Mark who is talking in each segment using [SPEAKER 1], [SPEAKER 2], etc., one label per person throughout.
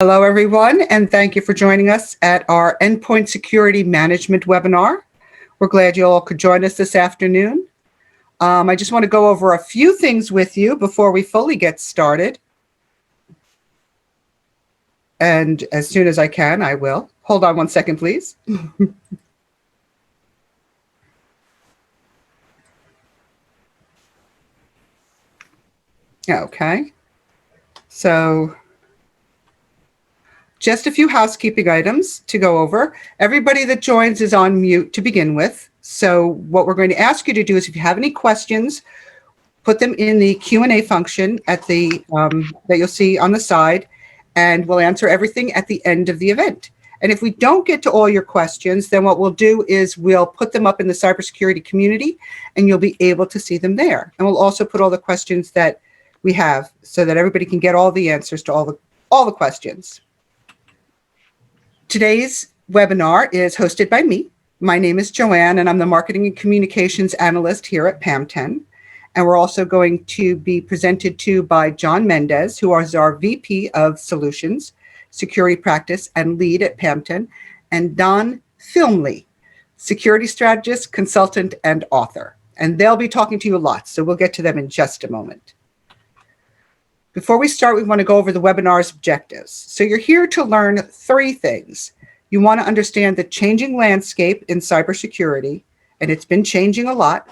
[SPEAKER 1] Hello, everyone, and thank you for joining us at our Endpoint Security Management webinar. We're glad you all could join us this afternoon. I just want to go over a few things with you before we fully get started. And as soon as I can, I will. Hold on one second, please. Okay. So just a few housekeeping items to go over. Everybody that joins is on mute to begin with. So what we're going to ask you to do is if you have any questions, put them in the Q&A function at the that you'll see on the side, and we'll answer everything at the end of the event. And if we don't get to all your questions, then what we'll do is we'll put them up in the cybersecurity community, and you'll be able to see them there. And we'll also put all the questions that we have so that everybody can get all the answers to all the questions. Today's webinar is hosted by me. My name is Joanne, and I'm the Marketing and Communications Analyst here at PamTen. And we're also going to be presented to by John Mendez, who is our VP of Solutions, Security Practice, and Lead at PamTen, and Don Filmley, Security Strategist, Consultant, and Author. And they'll be talking to you a lot, so we'll get to them in just a moment. Before we start, we want to go over the webinar's objectives. So you're here to learn three things. You want to understand the changing landscape in cybersecurity, and it's been changing a lot.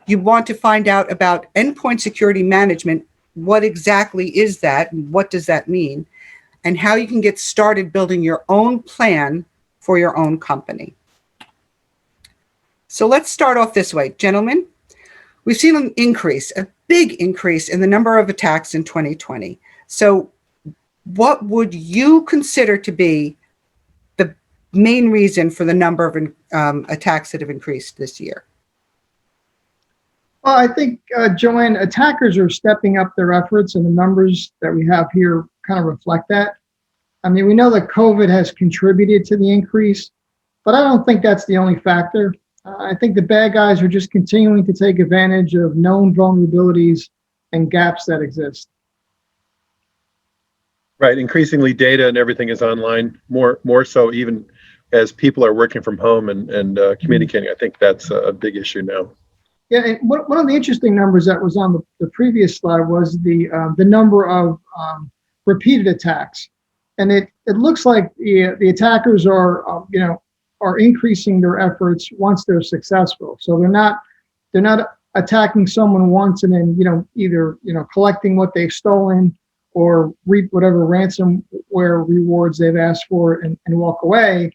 [SPEAKER 1] You want to find out about endpoint security management. What exactly is that, and what does that mean? And how you can get started building your own plan for your own company. So let's start off this way. Gentlemen, we've seen an increase, a big increase in the number of attacks in 2020. So what would you consider to be the main reason for the number of attacks that have increased this year?
[SPEAKER 2] Well, I think, Joanne, attackers are stepping up their efforts, and the numbers that we have here kind of reflect that. I mean, we know that COVID has contributed to the increase, but I don't think that's the only factor. I think the bad guys are just continuing to take advantage of known vulnerabilities and gaps that exist.
[SPEAKER 3] Right. Increasingly, data and everything is online, more so even as people are working from home and communicating. I think that's a big issue now.
[SPEAKER 2] Yeah, and one of the interesting numbers that was on the previous slide was the number of repeated attacks, and it looks like the attackers are increasing their efforts once they're successful. So they're not attacking someone once and then either collecting what they've stolen or reap whatever ransomware rewards they've asked for and walk away.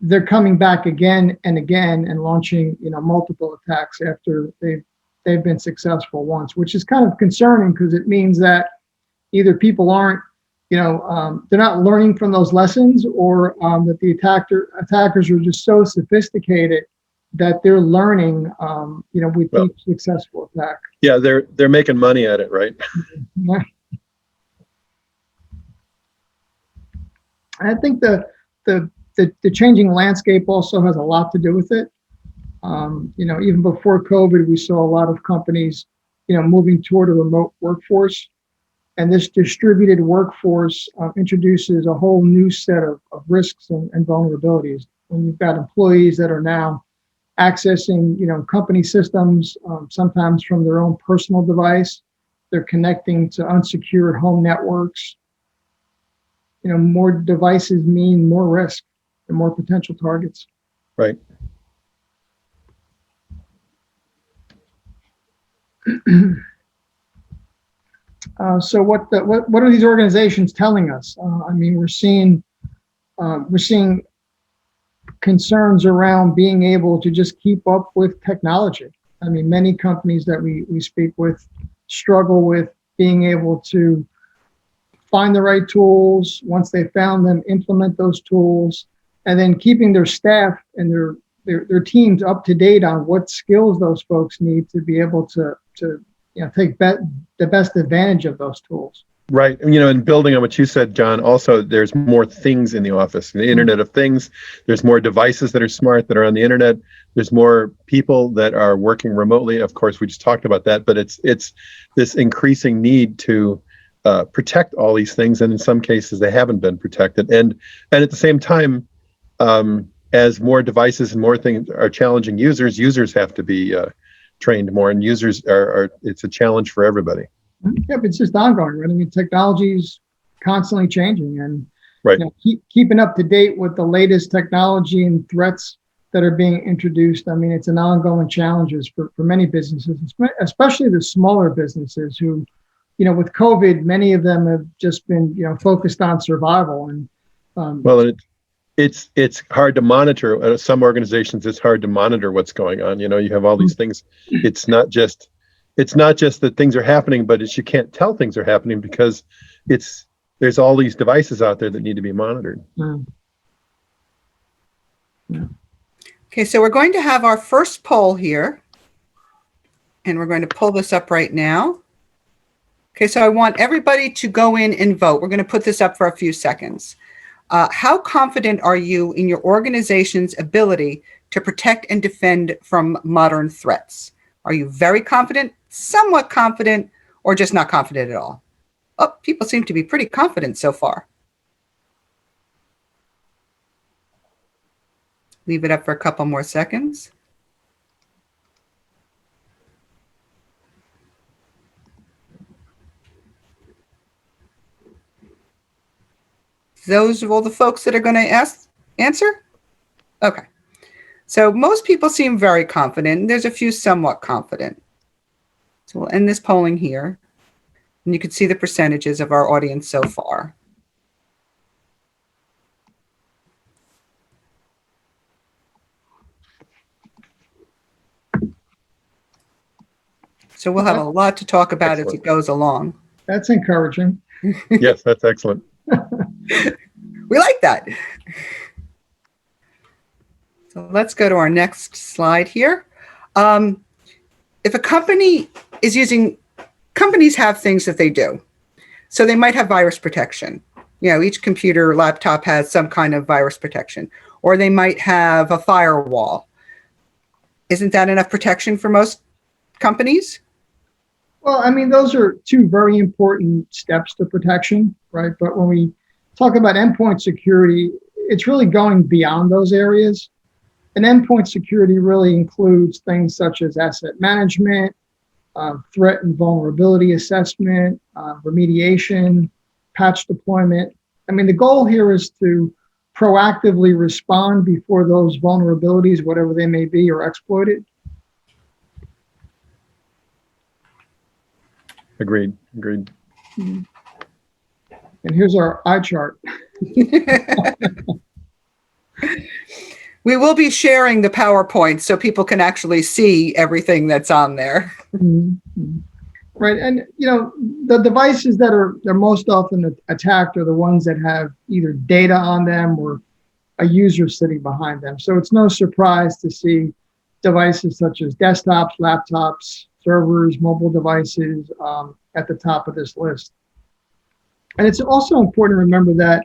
[SPEAKER 2] They're coming back again and again and launching multiple attacks after they've been successful once, which is kind of concerning because it means that either people aren't they're not learning from those lessons, or that the attackers are just so sophisticated that they're learning with each successful attack.
[SPEAKER 3] Yeah, they're making money at it, right?
[SPEAKER 2] Yeah. I think the changing landscape also has a lot to do with it. Even before COVID, we saw a lot of companies, moving toward a remote workforce. And this distributed workforce introduces a whole new set of risks and vulnerabilities. When you've got employees that are now accessing, company systems, sometimes from their own personal device, they're connecting to unsecured home networks. More devices mean more risk and more potential targets.
[SPEAKER 3] Right.
[SPEAKER 2] So what are these organizations telling us? I mean, we're seeing concerns around being able to just keep up with technology. I mean, many companies that we speak with struggle with being able to find the right tools. Once they found them, implement those tools, and then keeping their staff and their teams up to date on what skills those folks need to be able to take the best advantage of those tools.
[SPEAKER 3] Right. And building on what you said, John, also there's more things in the office, the Internet of Things. There's more devices that are smart that are on the internet. There's more people that are working remotely. Of course, we just talked about that, but it's this increasing need to protect all these things, and in some cases they haven't been protected. And at the same time, as more devices and more things are challenging users have to be trained more, and users are it's a challenge for everybody.
[SPEAKER 2] Yep, it's just ongoing, right? I mean, technology's constantly changing, and
[SPEAKER 3] right.
[SPEAKER 2] Keeping up to date with the latest technology and threats that are being introduced. I mean, it's an ongoing challenge for many businesses, especially the smaller businesses who, with COVID, many of them have just been, focused on survival. And
[SPEAKER 3] well, it's hard to monitor. Some organizations, it's hard to monitor what's going on. You have all these things. It's not just that things are happening, but you can't tell things are happening because there's all these devices out there that need to be monitored.
[SPEAKER 2] Yeah.
[SPEAKER 1] Okay, so we're going to have our first poll here, and we're going to pull this up right now. Okay, so I want everybody to go in and vote. We're going to put this up for a few seconds. How confident are you in your organization's ability to protect and defend from modern threats? Are you very confident, somewhat confident, or just not confident at all? Oh, people seem to be pretty confident so far. Leave it up for a couple more seconds. Those are all the folks that are going to answer? Okay. So most people seem very confident. There's a few somewhat confident. So we'll end this polling here. And you can see the percentages of our audience so far. So we'll have a lot to talk about as it goes along.
[SPEAKER 2] That's encouraging.
[SPEAKER 3] Yes, that's excellent.
[SPEAKER 1] We like that. So let's go to our next slide here. If a company is companies have things that they do. So they might have virus protection. Each computer or laptop has some kind of virus protection, or they might have a firewall. Isn't that enough protection for most companies?
[SPEAKER 2] Well, I mean, those are two very important steps to protection, right? But when we talk about endpoint security, it's really going beyond those areas. And endpoint security really includes things such as asset management, threat and vulnerability assessment, remediation, patch deployment. I mean, the goal here is to proactively respond before those vulnerabilities, whatever they may be, are exploited.
[SPEAKER 3] Agreed.
[SPEAKER 2] And here's our eye chart.
[SPEAKER 1] We will be sharing the PowerPoint so people can actually see everything that's on there.
[SPEAKER 2] Mm-hmm. Right. And, the devices that are most often attacked are the ones that have either data on them or a user sitting behind them. So it's no surprise to see devices such as desktops, laptops, servers, mobile devices at the top of this list. And it's also important to remember that,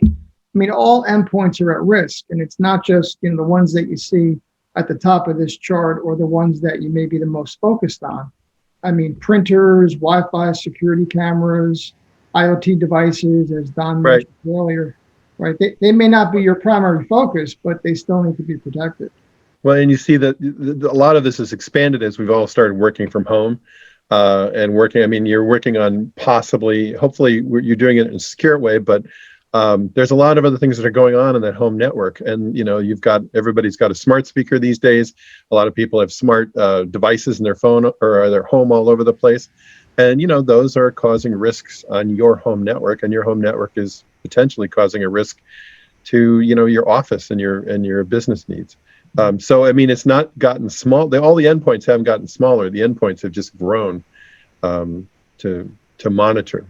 [SPEAKER 2] all endpoints are at risk, and it's not just the ones that you see at the top of this chart or the ones that you may be the most focused on. Printers, Wi-Fi security cameras, IoT devices, as Don mentioned earlier, right? They may not be your primary focus, but they still need to be protected.
[SPEAKER 3] Well, and you see that a lot of this is expanded as we've all started working from home and working. You're working on hopefully you're doing it in a secure way, but there's a lot of other things that are going on in that home network. And, everybody's got a smart speaker these days. A lot of people have smart devices in their phone or their home all over the place. And, those are causing risks on your home network, and your home network is potentially causing a risk to, your office and your business needs. So, it's not gotten small. All the endpoints haven't gotten smaller. The endpoints have just grown to monitor.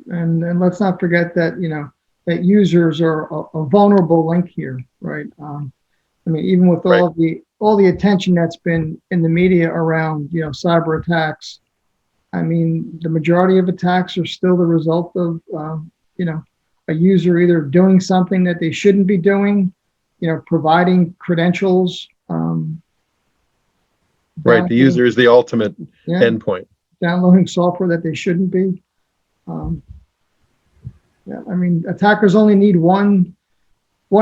[SPEAKER 2] And let's not forget that, that users are a vulnerable link here, right? Even with all the attention that's been in the media around, cyber attacks, the majority of attacks are still the result of, a user either doing something that they shouldn't be doing, providing credentials.
[SPEAKER 3] Right. The user is the ultimate endpoint.
[SPEAKER 2] downloading software that they shouldn't be. Yeah, I mean, attackers only need one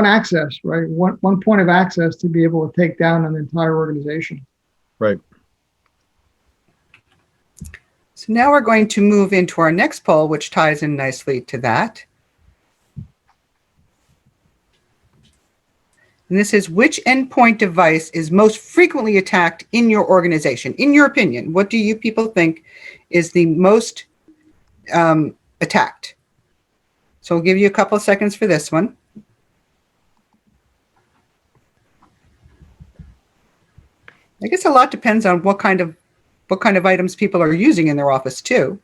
[SPEAKER 2] access, right? One point of access to be able to take down an entire organization.
[SPEAKER 3] Right.
[SPEAKER 1] So now we're going to move into our next poll, which ties in nicely to that. And this is, which endpoint device is most frequently attacked in your organization? In your opinion, what do you people think is the most attacked? So we'll give you a couple of seconds for this one. I guess a lot depends on what kind of items people are using in their office too.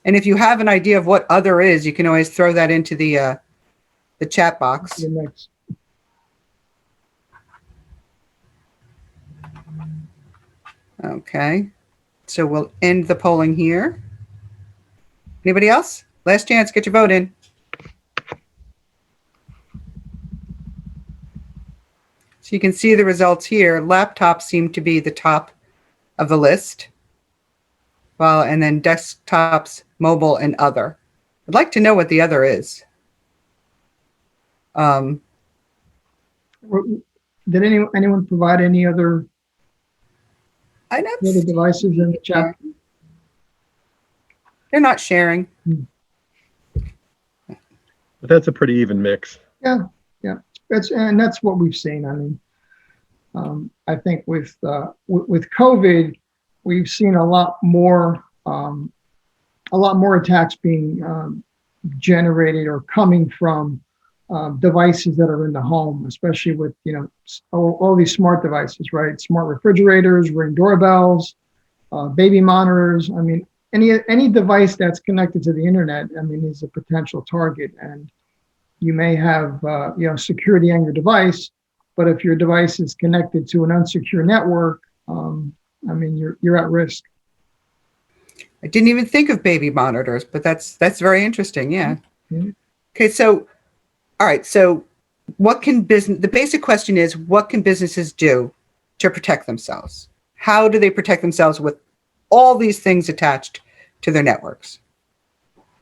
[SPEAKER 1] And if you have an idea of what other is, you can always throw that into the chat box. Okay, so we'll end the polling here. Anybody else? Last chance, get your vote in. So you can see the results here. Laptops seem to be the top of the list. Well, and then desktops, mobile, and other. I'd like to know what the other is.
[SPEAKER 2] Did anyone provide any other devices in the chat?
[SPEAKER 1] They're not sharing.
[SPEAKER 3] But that's a pretty even mix.
[SPEAKER 2] Yeah. That's what we've seen. I mean, I think with COVID, we've seen a lot more attacks being generated or coming from devices that are in the home, especially with all these smart devices, right? Smart refrigerators, Ring doorbells, baby monitors. I mean, any device that's connected to the internet, I mean, is a potential target. And you may have security on your device, but if your device is connected to an unsecure network, I mean, you're at risk.
[SPEAKER 1] I didn't even think of baby monitors, but that's very interesting. Yeah.
[SPEAKER 2] Mm-hmm.
[SPEAKER 1] Okay. So, all right. So the basic question is, what can businesses do to protect themselves? How do they protect themselves with all these things attached to their networks?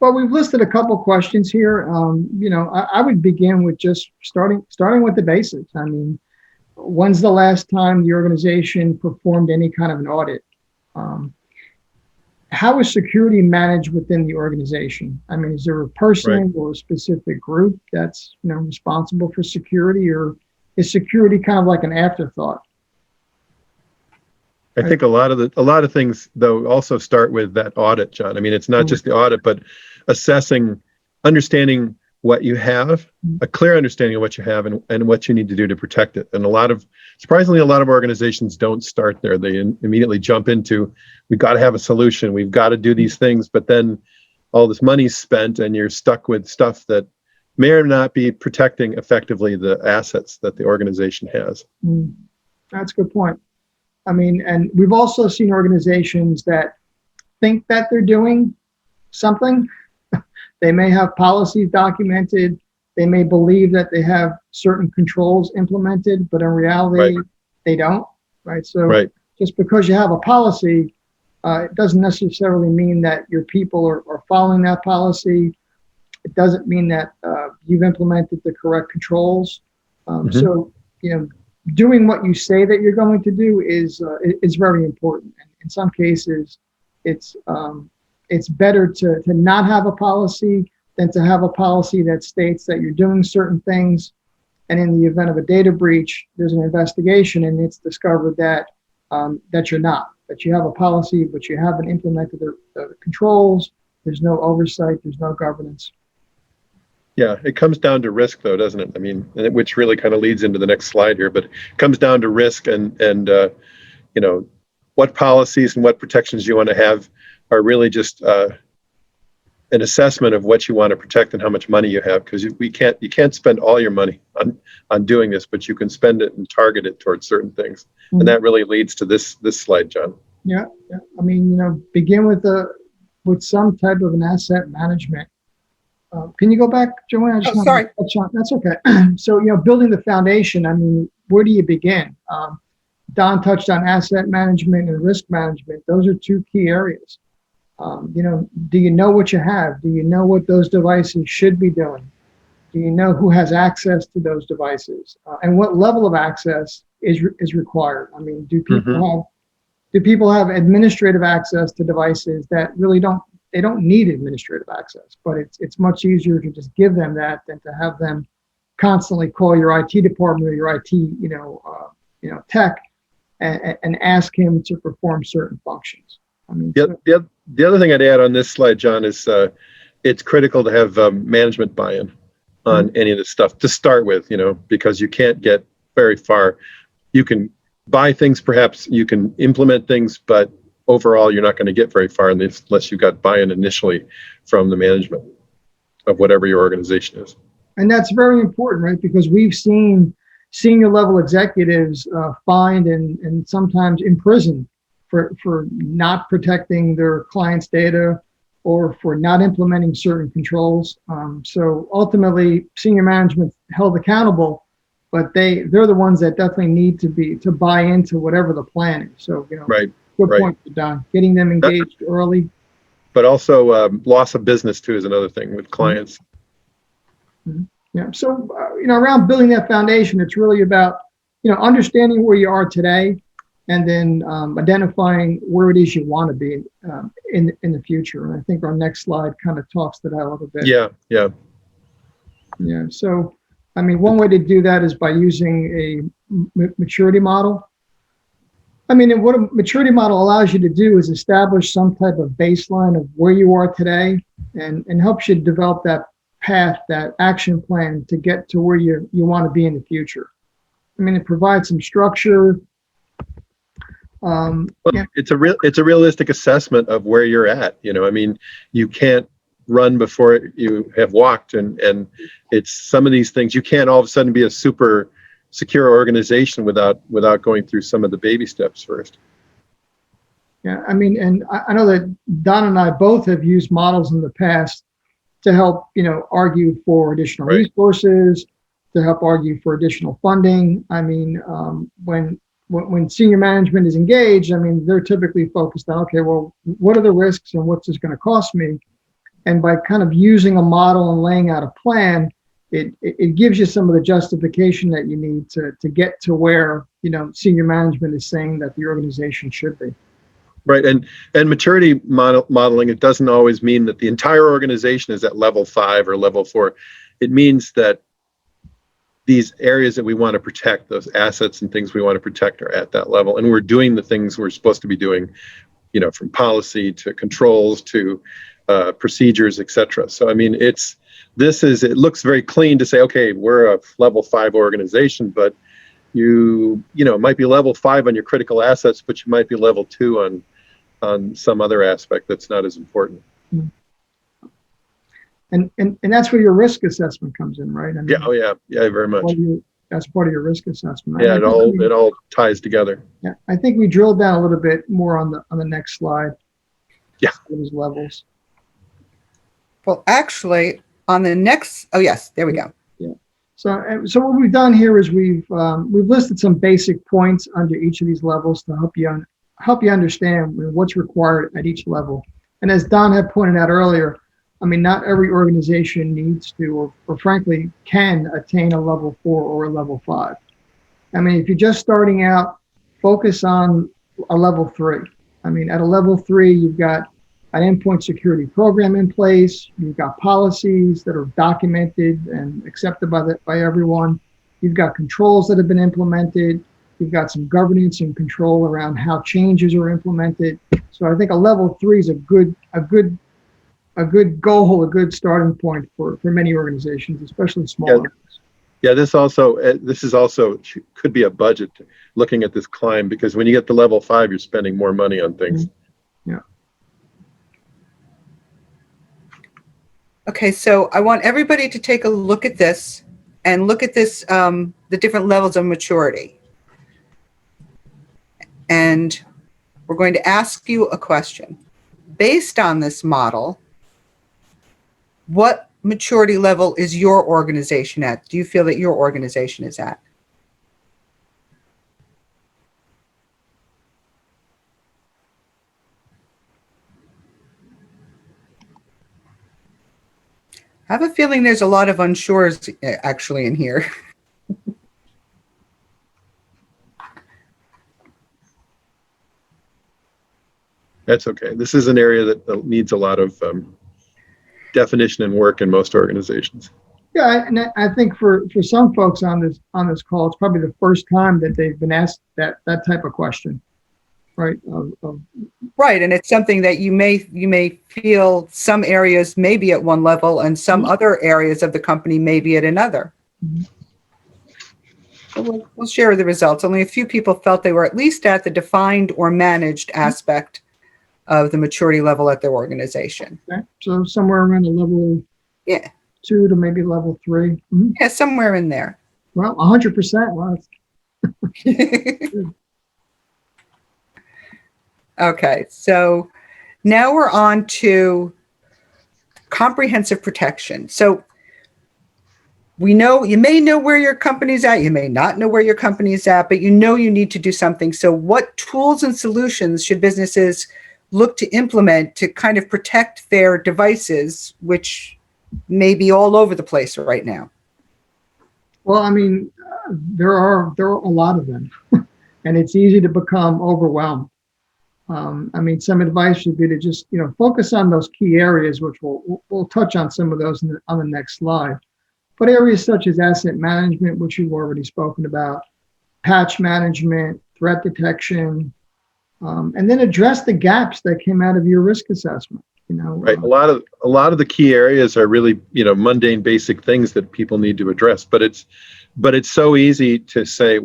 [SPEAKER 2] Well, we've listed a couple questions here. I would begin with just starting with the basics. I mean, when's the last time the organization performed any kind of an audit? How is security managed within the organization? I mean, is there a person or a specific group that's responsible for security, or is security kind of like an afterthought?
[SPEAKER 3] I think a lot of things though also start with that audit, John. I mean, it's not just the audit, but understanding what you have, a clear understanding of what you have and what you need to do to protect it. And surprisingly, a lot of organizations don't start there. They immediately jump into, we've got to have a solution. We've got to do these things, but then all this money's spent and you're stuck with stuff that may or not be protecting effectively the assets that the organization has.
[SPEAKER 2] That's a good point. I mean, and we've also seen organizations that think that they're doing something. They may have policies documented. They may believe that they have certain controls implemented, but in reality, they don't, right? So just because you have a policy, it doesn't necessarily mean that your people are following that policy. It doesn't mean that you've implemented the correct controls. So, doing what you say that you're going to do is very important. And in some cases, it's better to not have a policy than to have a policy that states that you're doing certain things, and in the event of a data breach, there's an investigation and it's discovered that you're not, that you have a policy but you haven't implemented the controls. There's no oversight. There's no governance.
[SPEAKER 3] Yeah, it comes down to risk, though, doesn't it? I mean, which really kind of leads into the next slide here. But it comes down to risk, and what policies and what protections you want to have are really just an assessment of what you want to protect and how much money you have. Because you can't spend all your money on doing this, but you can spend it and target it towards certain things, and that really leads to this slide, John.
[SPEAKER 2] Yeah. I mean, begin with some type of an asset management. Can you go back, Joanne?
[SPEAKER 1] Sorry.
[SPEAKER 2] That's okay. So, building the foundation, I mean, where do you begin? Don touched on asset management and risk management. Those are two key areas. Do you know what you have? Do you know what those devices should be doing? Do you know who has access to those devices? And what level of access is required? I mean, do people have administrative access to devices that really don't need administrative access? But it's much easier to just give them that than to have them constantly call your IT department or your IT tech and ask him to perform certain functions. I mean,
[SPEAKER 3] the other thing I'd add on this slide, John, is it's critical to have management buy-in on any of this stuff to start with, because you can't get very far. You can buy things, perhaps you can implement things, but overall, you're not going to get very far unless you've got buy-in initially from the management of whatever your organization is.
[SPEAKER 2] And that's very important, right? Because we've seen senior level executives fined and sometimes imprisoned for not protecting their clients' data or for not implementing certain controls. So ultimately, senior management held accountable, but they're the ones that definitely need to buy into whatever the plan is. So
[SPEAKER 3] right,
[SPEAKER 2] good point, Don. Getting them engaged early.
[SPEAKER 3] But also loss of business too is another thing with clients.
[SPEAKER 2] Yeah. So around building that foundation, it's really about understanding where you are today, and then identifying where it is you want to be in the future. And I think our next slide kind of talks to that a little bit.
[SPEAKER 3] Yeah.
[SPEAKER 2] So, I mean, one way to do that is by using a maturity model. I mean, and what a maturity model allows you to do is establish some type of baseline of where you are today and helps you develop that path, that action plan to get to where you want to be in the future. I mean, it provides some structure.
[SPEAKER 3] It's a realistic assessment of where you're at. I mean, you can't run before you have walked, and it's some of these things you can't all of a sudden be a super secure organization without going through some of the baby steps first.
[SPEAKER 2] Yeah, I mean, and I know that Don and I both have used models in the past to help argue for additional resources, to help argue for additional funding. I mean, when senior management is engaged, I mean, they're typically focused on, okay, well, what are the risks and what's this going to cost me? And by kind of using a model and laying out a plan, it gives you some of the justification that you need to get to where, senior management is saying that the organization should be.
[SPEAKER 3] Right. And maturity modeling, it doesn't always mean that the entire organization is at level 5 or level 4. It means that these areas that we want to protect, those assets and things we want to protect, are at that level. And we're doing the things we're supposed to be doing, from policy to controls to procedures, et cetera. So, I mean, it looks very clean to say, okay, we're a level 5 organization, but you might be level 5 on your critical assets, but you might be level 2 on some other aspect that's not as important.
[SPEAKER 2] And that's where your risk assessment comes in, right? I mean,
[SPEAKER 3] yeah, very much.
[SPEAKER 2] That's part of your risk assessment.
[SPEAKER 3] Yeah, it all ties together.
[SPEAKER 2] Yeah, I think we drilled down a little bit more on the next slide.
[SPEAKER 3] Yeah,
[SPEAKER 2] those levels.
[SPEAKER 1] Well, actually, on the next, yes, there we go.
[SPEAKER 2] Yeah. So what we've done here is we've listed some basic points under each of these levels to help you understand what's required at each level. And as Don had pointed out earlier, I mean, not every organization needs to, or frankly, can attain a level 4 or a level 5. I mean, if you're just starting out, focus on a level 3. I mean, at a level 3, you've got an endpoint security program in place. You've got policies that are documented and accepted by everyone. You've got controls that have been implemented. You've got some governance and control around how changes are implemented. So I think a level 3 is a good goal, a good starting point for many organizations, especially smaller ones.
[SPEAKER 3] Yeah, this is also could be a budget looking at this climb, because when you get to level 5, you're spending more money on things.
[SPEAKER 2] Yeah.
[SPEAKER 1] Okay, so I want everybody to take a look at this and look at this, the different levels of maturity. And we're going to ask you a question. Based on this model, what maturity level is your organization at? Do you feel that your organization is at? I have a feeling there's a lot of unsures actually in here.
[SPEAKER 3] That's okay. This is an area that needs a lot of definition and work in most organizations.
[SPEAKER 2] Yeah, and I think for some folks on this call, it's probably the first time that they've been asked that type of question, right?
[SPEAKER 1] Right, and it's something that you may feel some areas may be at one level and some other areas of the company may be at another. So we'll share the results. Only a few people felt they were at least at the defined or managed aspect of the maturity level at their organization.
[SPEAKER 2] Okay. So somewhere around a level 2 to maybe level 3. Mm-hmm.
[SPEAKER 1] Yeah, somewhere in there.
[SPEAKER 2] Well, 100%. Well,
[SPEAKER 1] okay, so now we're on to comprehensive protection. So we know, you may know where your company's at, you may not know where your company's at, but you know you need to do something. So what tools and solutions should businesses look to implement to kind of protect their devices, which may be all over the place right now?
[SPEAKER 2] Well, I mean, there are a lot of them, and it's easy to become overwhelmed. I mean, some advice would be to just focus on those key areas, which we'll touch on some of those on the next slide. But areas such as asset management, which you've already spoken about, patch management, threat detection, and then address the gaps that came out of your risk assessment.
[SPEAKER 3] Right. A lot of the key areas are really mundane, basic things that people need to address. But it's so easy to say,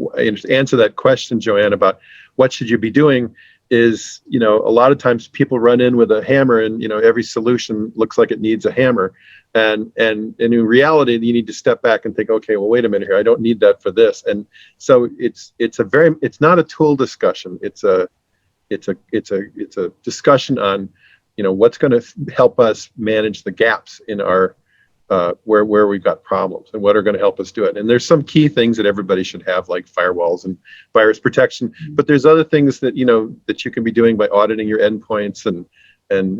[SPEAKER 3] answer that question, Joanne, about what should you be doing. Is a lot of times people run in with a hammer, and every solution looks like it needs a hammer, and in reality you need to step back and think, okay, well, wait a minute here, I don't need that for this. And so it's not a tool discussion. It's a discussion on what's going to help us manage the gaps in our where we've got problems, and what are going to help us do it. And there's some key things that everybody should have, like firewalls and virus protection, but there's other things that that you can be doing by auditing your endpoints, and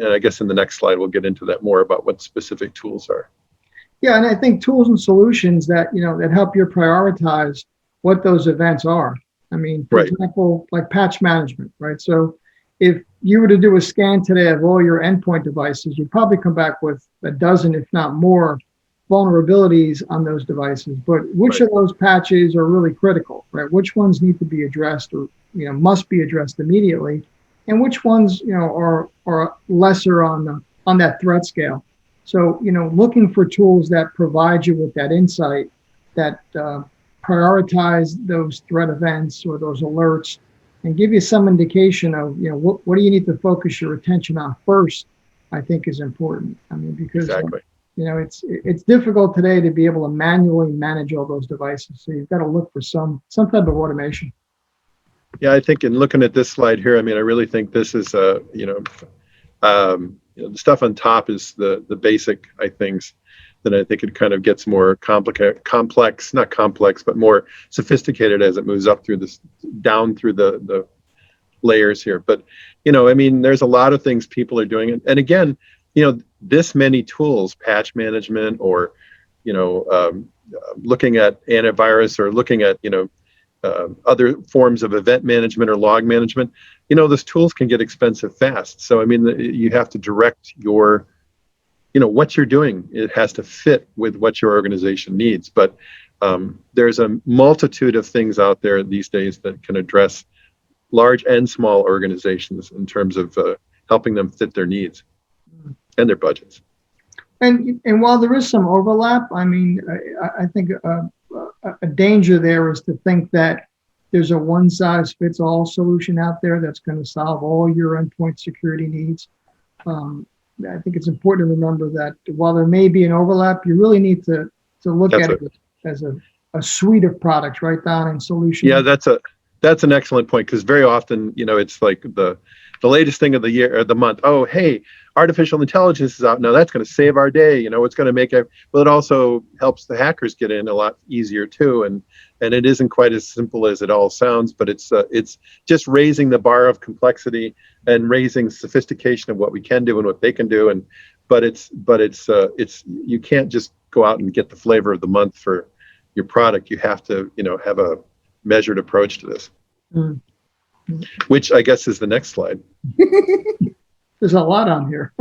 [SPEAKER 3] I guess in the next slide we'll get into that more about what specific tools are.
[SPEAKER 2] Yeah, and I think tools and solutions that that help you prioritize what those events are. I mean, for example, like patch management, right? So if you were to do a scan today of all your endpoint devices, you'd probably come back with a dozen, if not more, vulnerabilities on those devices. But which of those patches are really critical, right? Which ones need to be addressed, or must be addressed immediately, and which ones are lesser on that threat scale. So looking for tools that provide you with that insight, that prioritize those threat events or those alerts, and give you some indication of what do you need to focus your attention on first, I think is important. I mean, because it's difficult today to be able to manually manage all those devices. So you've got to look for some type of automation.
[SPEAKER 3] Yeah, I think in looking at this slide here, I mean, I really think this is the stuff on top is the basic things. Then I think it kind of gets more complex, not complex, but more sophisticated as it moves up through this, down through the layers here. But, I mean, there's a lot of things people are doing. And again, this many tools, patch management, or, looking at antivirus, or looking at, other forms of event management or log management, those tools can get expensive fast. So, I mean, you have to direct your what you're doing. It has to fit with what your organization needs. But there's a multitude of things out there these days that can address large and small organizations in terms of helping them fit their needs and their budgets.
[SPEAKER 2] And while there is some overlap, I mean, I think a danger there is to think that there's a one-size-fits-all solution out there that's going to solve all your endpoint security needs. I think it's important to remember that while there may be an overlap, you really need to look at it as a suite of products, right, Don, and solutions.
[SPEAKER 3] Yeah, that's an excellent point, because very often, it's like the latest thing of the year or the month. Oh, hey, artificial intelligence is out now. That's going to save our day. It's going to make it. Well, it also helps the hackers get in a lot easier too. And it isn't quite as simple as it all sounds, but it's just raising the bar of complexity and raising sophistication of what we can do and what they can do. And but it's you can't just go out and get the flavor of the month for your product. You have to, have a measured approach to this, which I guess is the next slide.
[SPEAKER 2] There's a lot on here.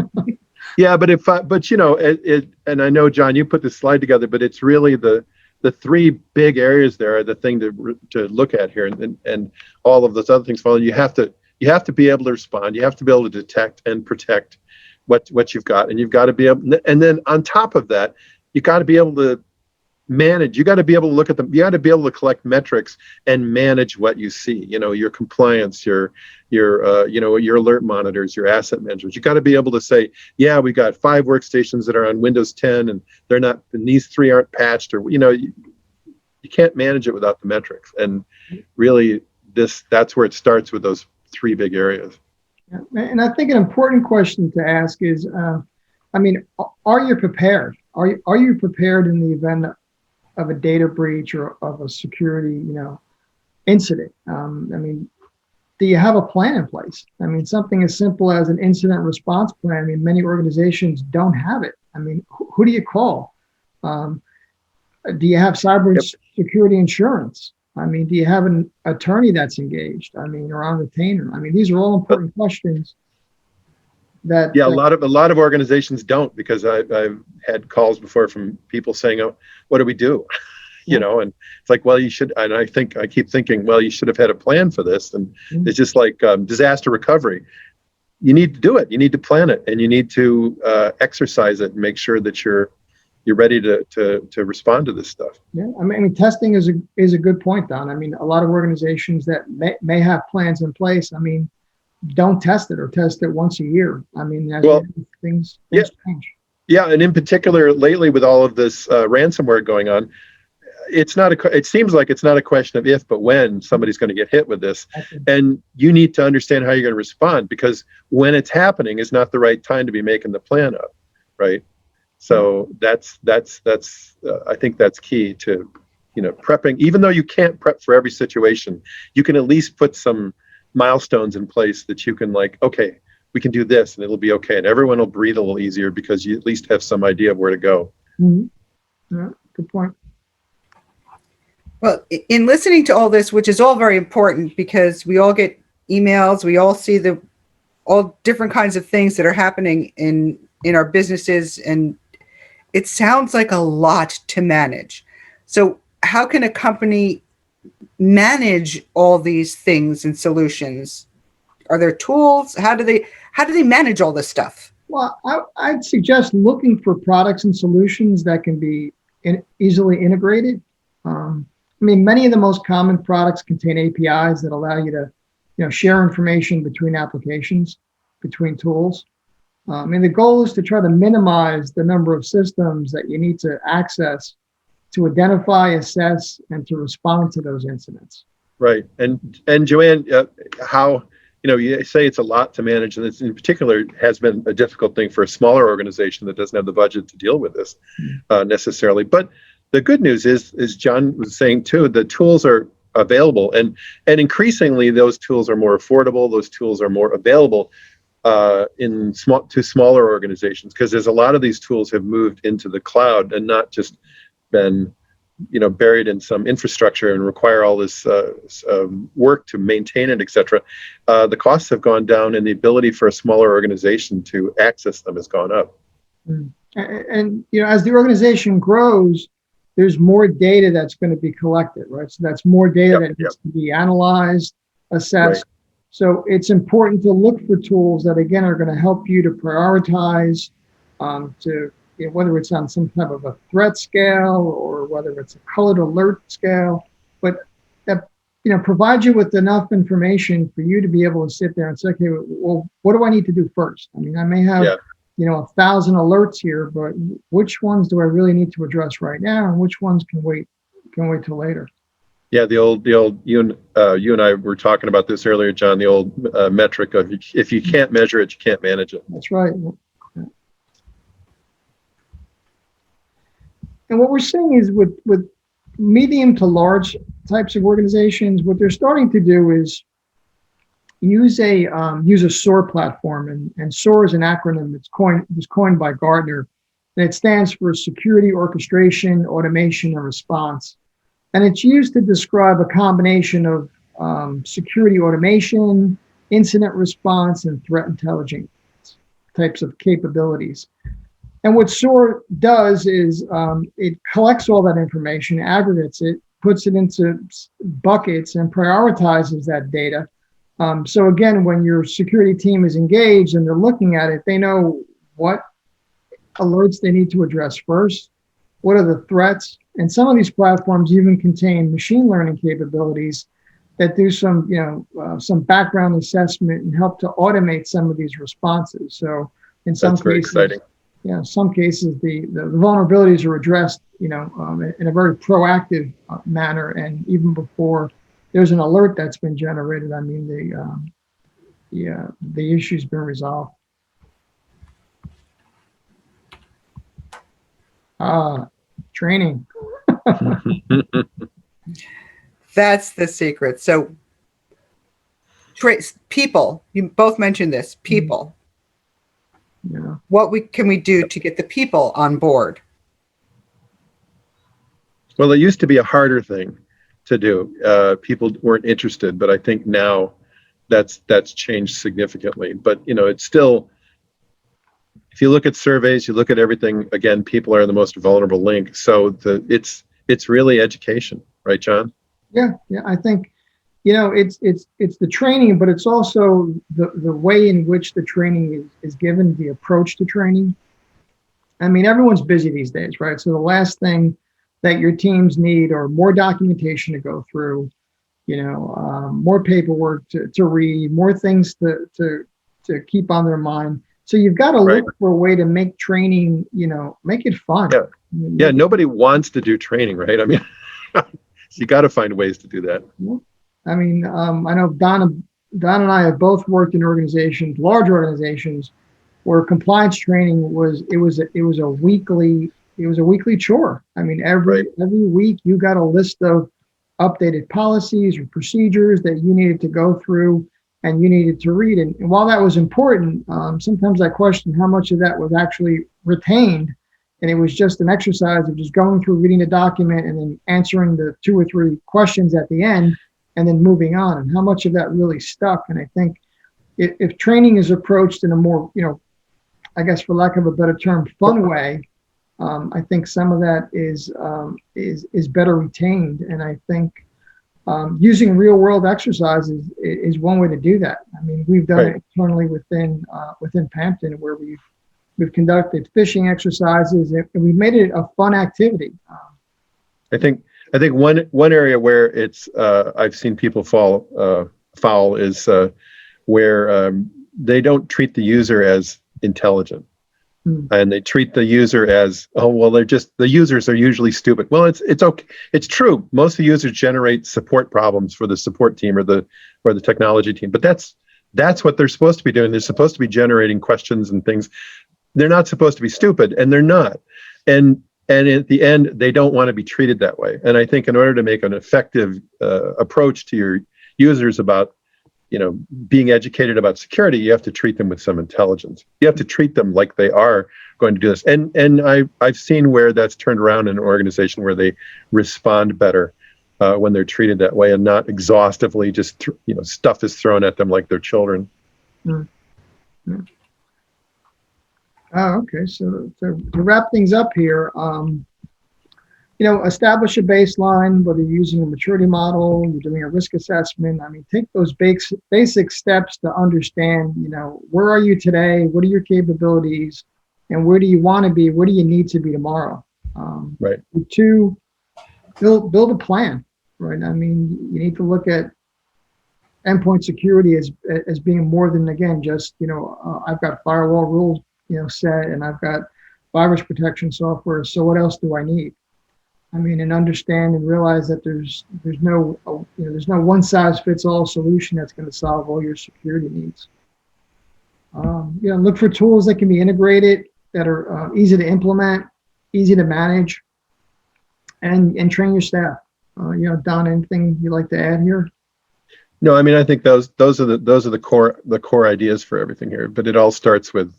[SPEAKER 3] Yeah, but and I know, John, you put this slide together, but it's really the three big areas there are the thing to look at here, and all of those other things follow. You have to be able to respond. You have to be able to detect and protect what you've got, and you've got to be able. And then on top of that, you got to be able to manage. You got to be able to look at them. You got to be able to collect metrics and manage what you see. Your compliance, your alert monitors, your asset managers. You got to be able to say, yeah, we got 5 workstations that are on Windows 10, and they're not, and these 3 aren't patched, or you can't manage it without the metrics. And really, that's where it starts, with those 3 big areas.
[SPEAKER 2] Yeah. And I think an important question to ask is, are you prepared? Are you prepared in the event of a data breach or of a security, incident? Do you have a plan in place? Something as simple as an incident response plan. Many organizations don't have it. Who do you call? Do you have cybersecurity insurance? Do you have an attorney that's engaged? Or on retainer? These are all important questions. A
[SPEAKER 3] lot of organizations don't, because I've had calls before from people saying, "Oh, what do we do?" And it's like, well, you should. And I keep thinking, well, you should have had a plan for this. And it's just like disaster recovery. You need to do it. You need to plan it, and you need to exercise it and make sure that you're ready to respond to this stuff.
[SPEAKER 2] Yeah, testing is a good point, Don. A lot of organizations that may have plans in place, don't test it, or test it once a year. Things change.
[SPEAKER 3] Yeah, and in particular, lately with all of this ransomware going on, it seems like it's not a question of if, but when somebody's going to get hit with this. And you need to understand how you're going to respond, because when it's happening is not the right time to be making the plan up, right? So that's I think that's key to, prepping. Even though you can't prep for every situation, you can at least put some milestones in place that you can, like, okay, we can do this and it'll be okay, and everyone will breathe a little easier because you at least have some idea of where to go.
[SPEAKER 2] Yeah, good point.
[SPEAKER 1] Well, in listening to all this, which is all very important, because we all get emails, we all see all different kinds of things that are happening in our businesses, and it sounds like a lot to manage. So how can a company manage all these things and solutions? Are there tools? How do they manage all this stuff?
[SPEAKER 2] Well, I'd suggest looking for products and solutions that can be easily integrated. Many of the most common products contain APIs that allow you to, share information between applications, between tools. The goal is to try to minimize the number of systems that you need to access to identify, assess, and to respond to those incidents.
[SPEAKER 3] Right. And Joanne, how, you say it's a lot to manage, and this in particular has been a difficult thing for a smaller organization that doesn't have the budget to deal with this necessarily. But the good news is John was saying too, the tools are available, and increasingly those tools are more affordable. Those tools are more available to smaller organizations, because there's a lot of these tools have moved into the cloud and not just been buried in some infrastructure and require all this work to maintain it, etc. The costs have gone down, and the ability for a smaller organization to access them has gone up.
[SPEAKER 2] And as the organization grows, there's more data that's going to be collected, right? So that's more data that needs to be analyzed, assessed. Right. So it's important to look for tools that, again, are going to help you to prioritize, whether it's on some type of a threat scale or whether it's a colored alert scale, but that provide you with enough information for you to be able to sit there and say, okay, well, what do I need to do first? I may have 1,000 alerts here, but which ones do I really need to address right now, and which ones can wait till later?
[SPEAKER 3] Yeah, the old you and I were talking about this earlier, John. The old metric of, if you can't measure it, you can't manage it.
[SPEAKER 2] That's right. Yeah. And what we're seeing is with medium to large types of organizations, what they're starting to do is use a SOAR platform, and SOAR is an acronym that's was coined by Gartner, and it stands for Security Orchestration, Automation, and Response. And it's used to describe a combination of security automation, incident response, and threat intelligence types of capabilities. And what SOAR does is it collects all that information, aggregates it, puts it into buckets, and prioritizes that data. So again, when your security team is engaged and they're looking at it, they know what alerts they need to address first, what are the threats, and some of these platforms even contain machine learning capabilities that do some background assessment and help to automate some of these responses. So in some
[SPEAKER 3] That's very
[SPEAKER 2] cases,
[SPEAKER 3] exciting.
[SPEAKER 2] yeah, some cases the vulnerabilities are addressed, in a very proactive manner, and even before there's an alert that's been generated, I mean the issue's been resolved. Training.
[SPEAKER 1] That's the secret. So people, you both mentioned this, people.
[SPEAKER 2] Yeah.
[SPEAKER 1] What can we do to get the people on board?
[SPEAKER 3] Well, it used to be a harder thing to do. People weren't interested, but I think now that's changed significantly. But it's still, if you look at surveys, you look at everything, again, people are the most vulnerable link. So it's really education, right, John?
[SPEAKER 2] Yeah, I think it's the training, but it's also the way in which the training is given, the approach to training. I mean, everyone's busy these days, right? So the last thing that your teams need are more documentation to go through, more paperwork to read, more things to keep on their mind. So you've got to look for a way to make training, make it fun.
[SPEAKER 3] Yeah, nobody wants to do training, right? I mean, so you got to find ways to do that.
[SPEAKER 2] I mean, I know Don and I have both worked in organizations, large organizations, where compliance training was a weekly chore. I mean, every week you got a list of updated policies or procedures that you needed to go through and you needed to read. And while that was important, sometimes I question how much of that was actually retained. And it was just an exercise of just going through, reading the document, and then answering the 2 or 3 questions at the end, and then moving on. And how much of that really stuck? And I think if training is approached in a more, I guess for lack of a better term, fun way, I think some of that is better retained. And I think using real world exercises is one way to do that. I mean, we've done it internally within PamTen, where we've conducted phishing exercises, and we've made it a fun activity.
[SPEAKER 3] I think one area where it's I've seen people fall foul is where they don't treat the user as intelligent, and they treat the user as, oh well, the users are usually stupid. Well, it's okay. It's true. Most of the users generate support problems for the support team or the technology team, but that's what they're supposed to be doing. They're supposed to be generating questions and things. They're not supposed to be stupid, and they're not. And at the end, they don't want to be treated that way. And I think in order to make an effective approach to your users about, being educated about security, you have to treat them with some intelligence. You have to treat them like they are going to do this. And I've seen where that's turned around in an organization where they respond better when they're treated that way, and not exhaustively just stuff is thrown at them like they're children.
[SPEAKER 2] Yeah. Okay, so to wrap things up here, establish a baseline, whether you're using a maturity model, you're doing a risk assessment. I mean, take those basic steps to understand, where are you today? What are your capabilities? And where do you want to be? Where do you need to be tomorrow?
[SPEAKER 3] Right.
[SPEAKER 2] 2, build a plan, right? I mean, you need to look at endpoint security as being more than, again, just, I've got firewall rules, set, and I've got virus protection software. So what else do I need? I mean, and understand and realize that there's no one size fits all solution that's going to solve all your security needs. Look for tools that can be integrated, that are easy to implement, easy to manage, and train your staff. Don, anything you'd like to add here?
[SPEAKER 3] No, I mean, I think those are the core ideas for everything here. But it all starts with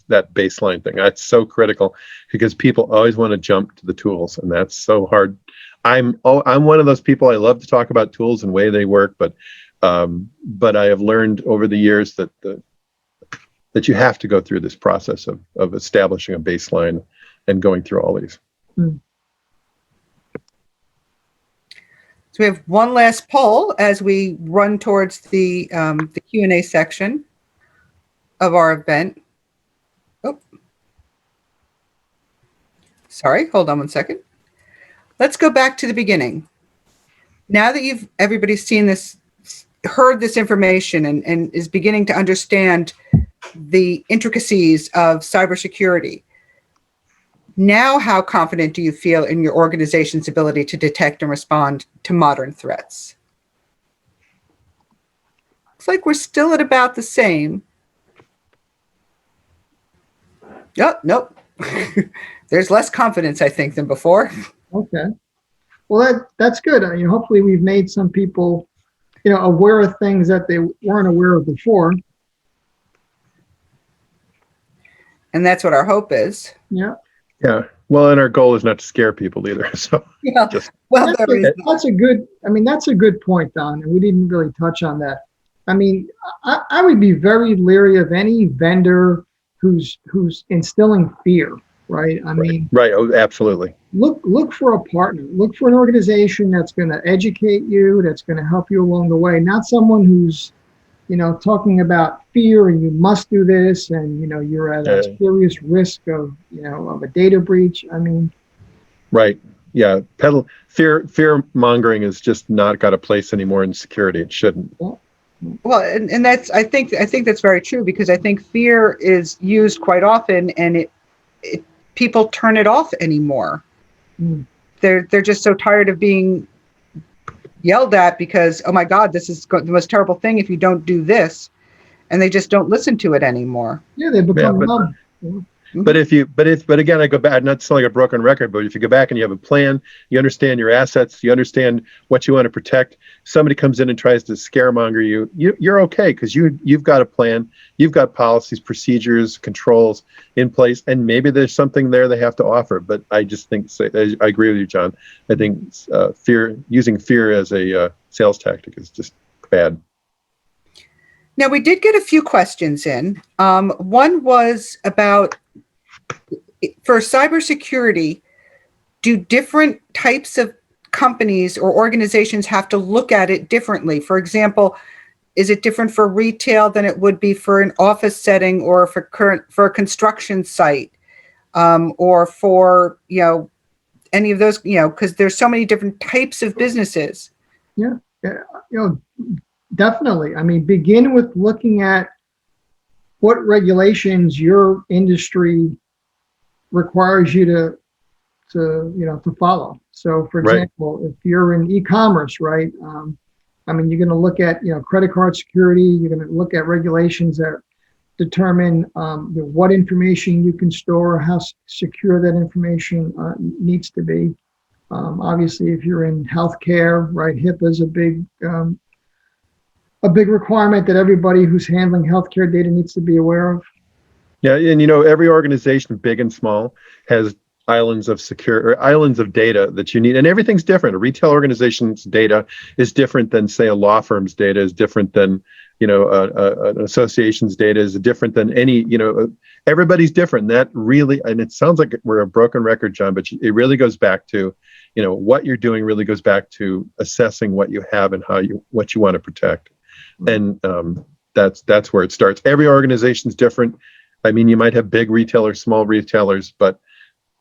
[SPEAKER 3] that baseline thing. That's so critical because people always want to jump to the tools, and that's so hard. I'm one of those people. I love to talk about tools and way they work, but I have learned over the years that that you have to go through this process of establishing a baseline and going through all these.
[SPEAKER 2] Hmm.
[SPEAKER 1] So we have one last poll as we run towards the Q&A section of our event. Oh, sorry, hold on one second. Let's go back to the beginning. Now that everybody's seen this, heard this information and is beginning to understand the intricacies of cybersecurity, now how confident do you feel in your organization's ability to detect and respond to modern threats? Looks like we're still at about the same. Oh, nope. There's less confidence, I think, than before.
[SPEAKER 2] Okay. Well, that's good. I mean, hopefully we've made some people, aware of things that they weren't aware of before.
[SPEAKER 1] And that's what our hope is.
[SPEAKER 2] Yeah.
[SPEAKER 3] Yeah. Well, and our goal is not to scare people either. So
[SPEAKER 1] Yeah.
[SPEAKER 3] just,
[SPEAKER 1] Well,
[SPEAKER 2] that's a good point, Don, and we didn't really touch on that. I mean, I would be very leery of any vendor who's instilling fear, right? I mean,
[SPEAKER 3] right. Oh, absolutely.
[SPEAKER 2] Look for a partner. Look for an organization that's going to educate you, that's going to help you along the way, not someone who's, talking about fear and you must do this and, you're at a serious risk of, of a data breach. I mean.
[SPEAKER 3] Right. Yeah. Fear mongering has just not got a place anymore in security. It shouldn't.
[SPEAKER 1] Well, and that's, I think that's very true, because I think fear is used quite often and people turn it off anymore.
[SPEAKER 2] Mm.
[SPEAKER 1] They're just so tired of being yelled at because, oh my God, this is the most terrible thing if you don't do this, and they just don't listen to it anymore.
[SPEAKER 2] Yeah, they become numb.
[SPEAKER 3] But again, I go back, not to sound like a broken record, but if you go back and you have a plan, you understand your assets, you understand what you want to protect, somebody comes in and tries to scaremonger you're okay, because you've got a plan, you've got policies, procedures, controls in place, and maybe there's something there they have to offer. But I just think, I agree with you, John. I think using fear as a sales tactic is just bad.
[SPEAKER 1] Now, we did get a few questions in. One was about, for cybersecurity, do different types of companies or organizations have to look at it differently? For example, is it different for retail than it would be for an office setting or for a construction site, or for, any of those, because there's so many different types of businesses.
[SPEAKER 2] Yeah. Definitely. I mean, begin with looking at what regulations your industry requires you to follow. So, for example, if you're in e-commerce, right? You're going to look at credit card security. You're going to look at regulations that determine what information you can store, how secure that information needs to be. Obviously, if you're in healthcare, right? HIPAA is a big requirement that everybody who's handling healthcare data needs to be aware of.
[SPEAKER 3] Yeah, and every organization, big and small, has islands of data that you need, and everything's different. A retail organization's data is different than, say, a law firm's data is different than, an association's data is different than any, everybody's different. That really, and it sounds like we're a broken record, John, but it really goes back to, what you're doing really goes back to assessing what you have and what you want to protect. And that's where it starts. Every organization's different. I mean, you might have big retailers, small retailers, but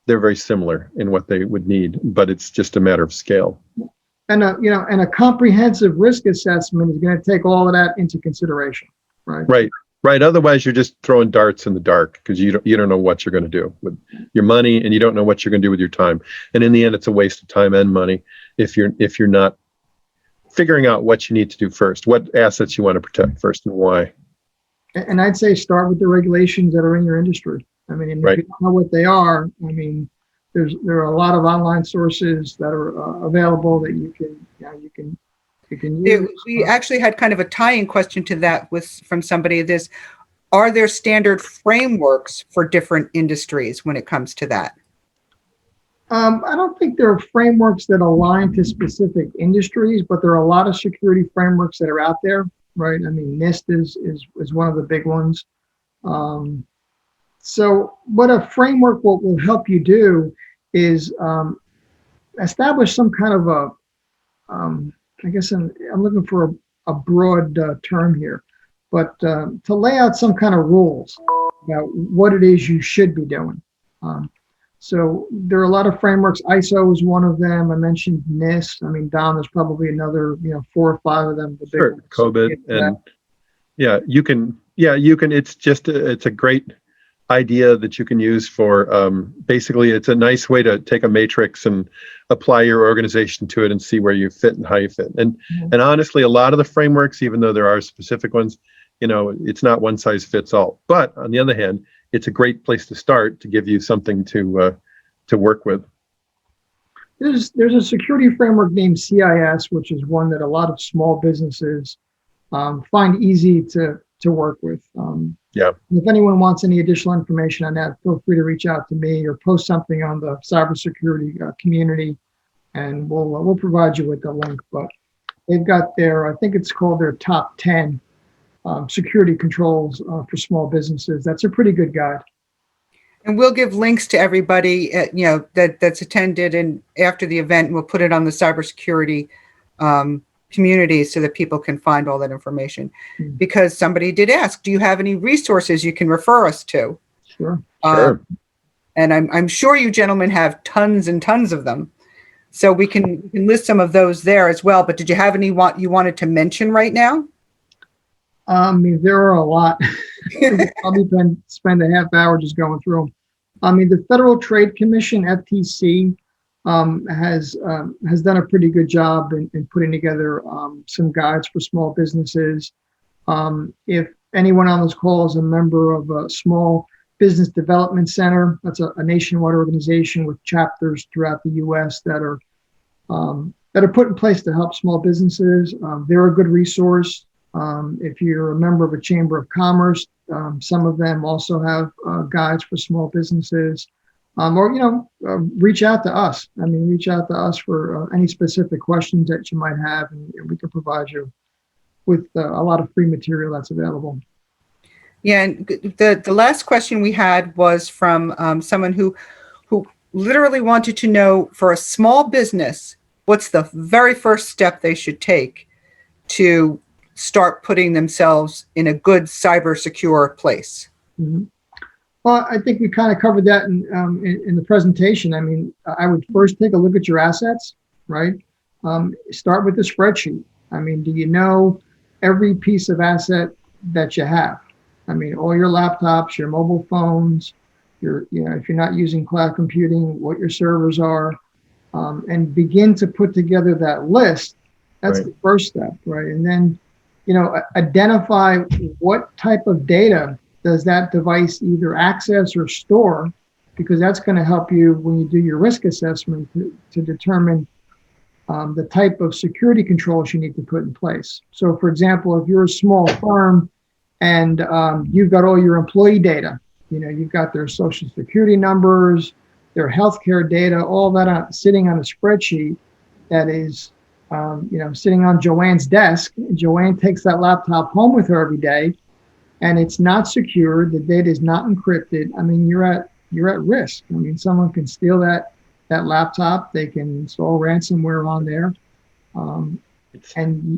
[SPEAKER 3] they're very similar in what they would need. But it's just a matter of scale.
[SPEAKER 2] And a comprehensive risk assessment is going to take all of that into consideration, right?
[SPEAKER 3] Right. Otherwise, you're just throwing darts in the dark because you don't know what you're going to do with your money, and you don't know what you're going to do with your time. And in the end, it's a waste of time and money if you're not figuring out what you need to do first, what assets you want to protect first, and why.
[SPEAKER 2] And I'd say start with the regulations that are in your industry. I mean, if you don't know what they are, I mean, there are a lot of online sources that are available that you can you can use.
[SPEAKER 1] We actually had kind of a tie-in question to that from somebody. Are there standard frameworks for different industries when it comes to that?
[SPEAKER 2] I don't think there are frameworks that align to specific industries, but there are a lot of security frameworks that are out there, right? I mean, NIST is one of the big ones. So what a framework will help you do is establish some kind of a, I guess I'm looking for a broad term here, but to lay out some kind of rules about what it is you should be doing. So there are a lot of frameworks. ISO is one of them. I mentioned NIST. I mean, Don, there's probably another, 4 or 5 of them.
[SPEAKER 3] Sure, COVID, and you can. It's a great idea that you can use for basically. It's a nice way to take a matrix and apply your organization to it and see where you fit and how you fit. And honestly, a lot of the frameworks, even though there are specific ones, it's not one size fits all. But on the other hand, it's a great place to start to give you something to work with.
[SPEAKER 2] There's a security framework named CIS, which is one that a lot of small businesses find easy to work with. If anyone wants any additional information on that, feel free to reach out to me or post something on the cybersecurity community, and we'll provide you with the link. But they've got I think it's called their top 10 security controls for small businesses. That's a pretty good guide.
[SPEAKER 1] And we'll give links to everybody, that's attended and after the event, and we'll put it on the cybersecurity community so that people can find all that information. Because somebody did ask, do you have any resources you can refer us to?
[SPEAKER 2] Sure.
[SPEAKER 1] And I'm sure you gentlemen have tons and tons of them. So we can list some of those there as well. But did you have any you wanted to mention right now?
[SPEAKER 2] I mean, there are a lot. Probably spend a half hour just going through them. I mean, the Federal Trade Commission, FTC, has done a pretty good job in putting together some guides for small businesses. If anyone on this call is a member of a small business development center, that's a nationwide organization with chapters throughout the U.S. that are put in place to help small businesses. They're a good resource. If you're a member of a chamber of commerce, some of them also have guides for small businesses. Or reach out to us. I mean, reach out to us for any specific questions that you might have, and we can provide you with a lot of free material that's available.
[SPEAKER 1] Yeah, and the last question we had was from someone who literally wanted to know, for a small business, what's the very first step they should take to start putting themselves in a good cyber secure place?
[SPEAKER 2] Mm-hmm. Well, I think we kind of covered that in the presentation. I mean, I would first take a look at your assets, right? Start with the spreadsheet. I mean, do you know every piece of asset that you have? I mean, all your laptops, your mobile phones, if you're not using cloud computing, what your servers are, and begin to put together that list. That's right. The first step, right? And then, identify what type of data does that device either access or store, because that's going to help you when you do your risk assessment to determine the type of security controls you need to put in place. So, for example, if you're a small firm and you've got all your employee data, you've got their social security numbers, their healthcare data, all that sitting on a spreadsheet that is, sitting on Joanne's desk. Joanne takes that laptop home with her every day, and it's not secure. The data is not encrypted. I mean, you're at risk. I mean, someone can steal that laptop. They can install ransomware on there, and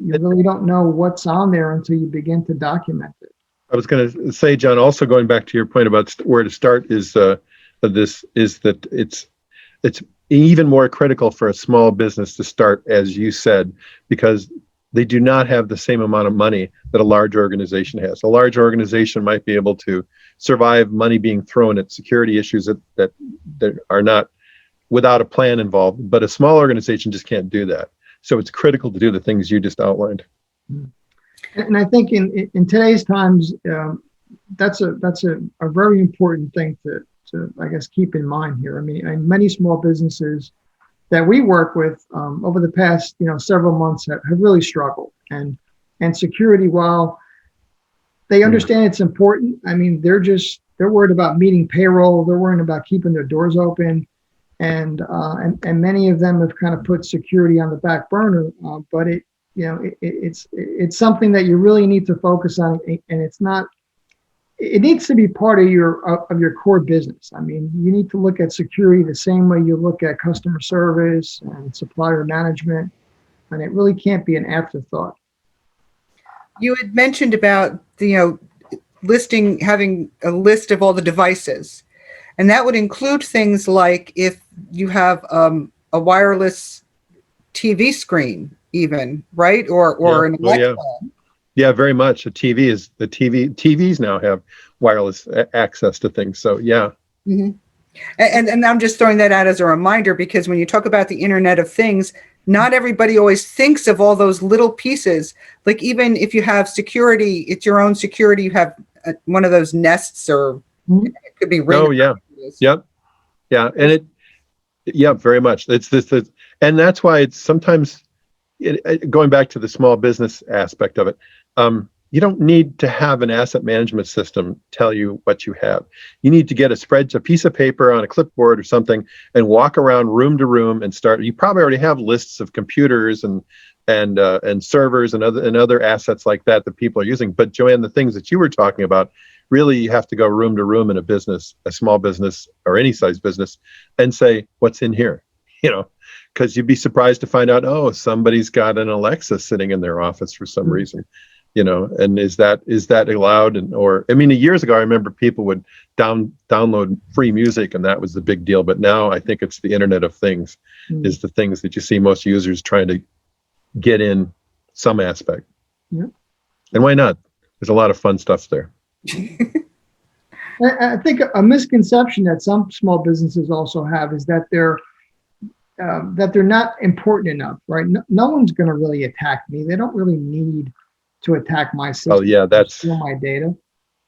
[SPEAKER 2] you really don't know what's on there until you begin to document it.
[SPEAKER 3] I was going to say, John, also going back to your point about where to start is that it's even more critical for a small business to start, as you said, because they do not have the same amount of money that a large organization has. A large organization might be able to survive money being thrown at security issues that are not without a plan involved, but a small organization just can't do that. So it's critical to do the things you just outlined.
[SPEAKER 2] And I think in today's times, that's a very important thing to I guess keep in mind here. I mean, many small businesses, that we work with over the past several months have really struggled. And security, while they understand it's important, I mean, they're worried about meeting payroll. They're worried about keeping their doors open, and many of them have kind of put security on the back burner. But it's something that you really need to focus on, and it's not. It needs to be part of your core business. I mean, you need to look at security the same way you look at customer service and supplier management, and it really can't be an afterthought.
[SPEAKER 1] You had mentioned about having a list of all the devices, and that would include things like if you have a wireless TV screen, even, right, or an Alexa.
[SPEAKER 3] Yeah, very much. TVs now have wireless access to things. So yeah.
[SPEAKER 1] Mm-hmm. And I'm just throwing that out as a reminder, because when you talk about the Internet of Things, not everybody always thinks of all those little pieces. Like, even if you have security, it's your own security. You have one of those Nests, or it could be Ring.
[SPEAKER 3] Oh yeah. Yep. Yeah. And very much. It's this, and that's why it's sometimes going back to the small business aspect of it. You don't need to have an asset management system tell you what you have. You need to get a piece of paper on a clipboard or something and walk around room to room and start. You probably already have lists of computers and servers and other assets like that people are using. But Joanne, the things that you were talking about, really you have to go room to room in a business, a small business or any size business, and say, what's in here? Because you'd be surprised to find out, oh, somebody's got an Alexa sitting in their office for some reason. And is that allowed? Years ago, I remember people would download free music, and that was the big deal. But now I think it's the Internet of Things is the things that you see most users trying to get in some aspect.
[SPEAKER 2] Yeah.
[SPEAKER 3] And why not? There's a lot of fun stuff there.
[SPEAKER 2] I think a misconception that some small businesses also have is that they're not important enough, right? No one's going to really attack me. They don't really need to attack my system.
[SPEAKER 3] Oh yeah, that's
[SPEAKER 2] steal my data,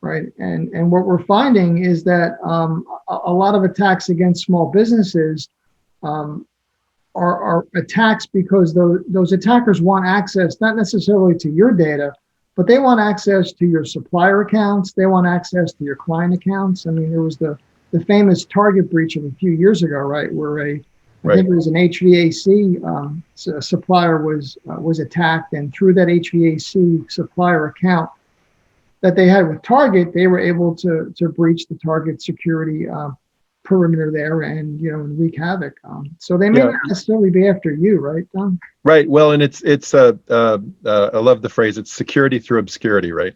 [SPEAKER 2] right? And what we're finding is that a lot of attacks against small businesses are attacks because those attackers want access, not necessarily to your data, but they want access to your supplier accounts. They want access to your client accounts. I mean, there was the famous Target breach of a few years ago, right, where I think it was an HVAC supplier was attacked, and through that HVAC supplier account that they had with Target, they were able to breach the Target security perimeter there and wreak havoc. So they may not necessarily be after you, right, Don?
[SPEAKER 3] Right. Well, and it's I love the phrase, it's security through obscurity, right?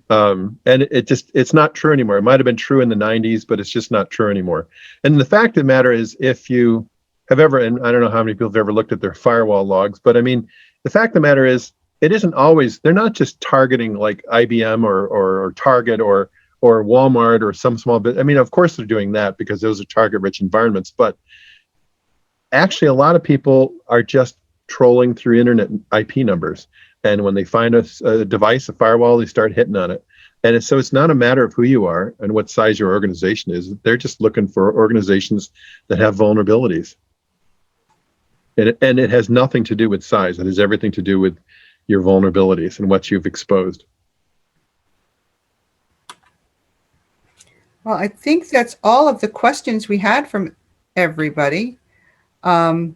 [SPEAKER 3] And it's not true anymore. It might have been true in the 90s, but it's just not true anymore. And the fact of the matter is, if you have ever, and I don't know how many people have ever looked at their firewall logs, but I mean, the fact of the matter is, it isn't always, they're not just targeting like IBM or Target or Walmart or some small bit. I mean, of course they're doing that because those are target-rich environments, but actually a lot of people are just trolling through internet IP numbers. And when they find a device, a firewall, they start hitting on it. And it's not a matter of who you are and what size your organization is. They're just looking for organizations that have vulnerabilities. And it has nothing to do with size. It has everything to do with your vulnerabilities and what you've exposed.
[SPEAKER 1] Well, I think that's all of the questions we had from everybody. I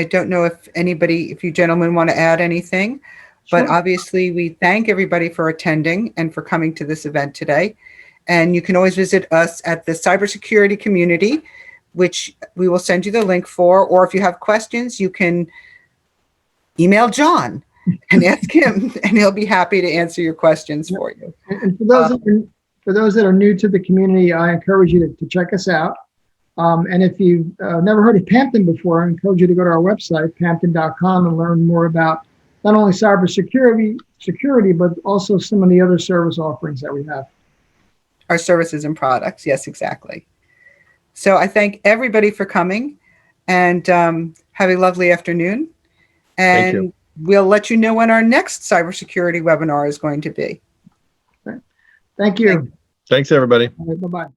[SPEAKER 1] don't know if you gentlemen want to add anything, but obviously we thank everybody for attending and for coming to this event today. And you can always visit us at the Cybersecurity community, which we will send you the link for, or if you have questions, you can email John and ask him, and he'll be happy to answer your questions for you.
[SPEAKER 2] And for those that are new to the community, I encourage you to check us out. And if you've never heard of PamTen before, I encourage you to go to our website, PamTen.com, and learn more about not only cybersecurity, but also some of the other service offerings that we have.
[SPEAKER 1] Our services and products. Yes, exactly. So I thank everybody for coming, and have a lovely afternoon. And we'll let you know when our next cybersecurity webinar is going to be.
[SPEAKER 2] Thank you.
[SPEAKER 3] Thanks, everybody.
[SPEAKER 2] All right, bye-bye.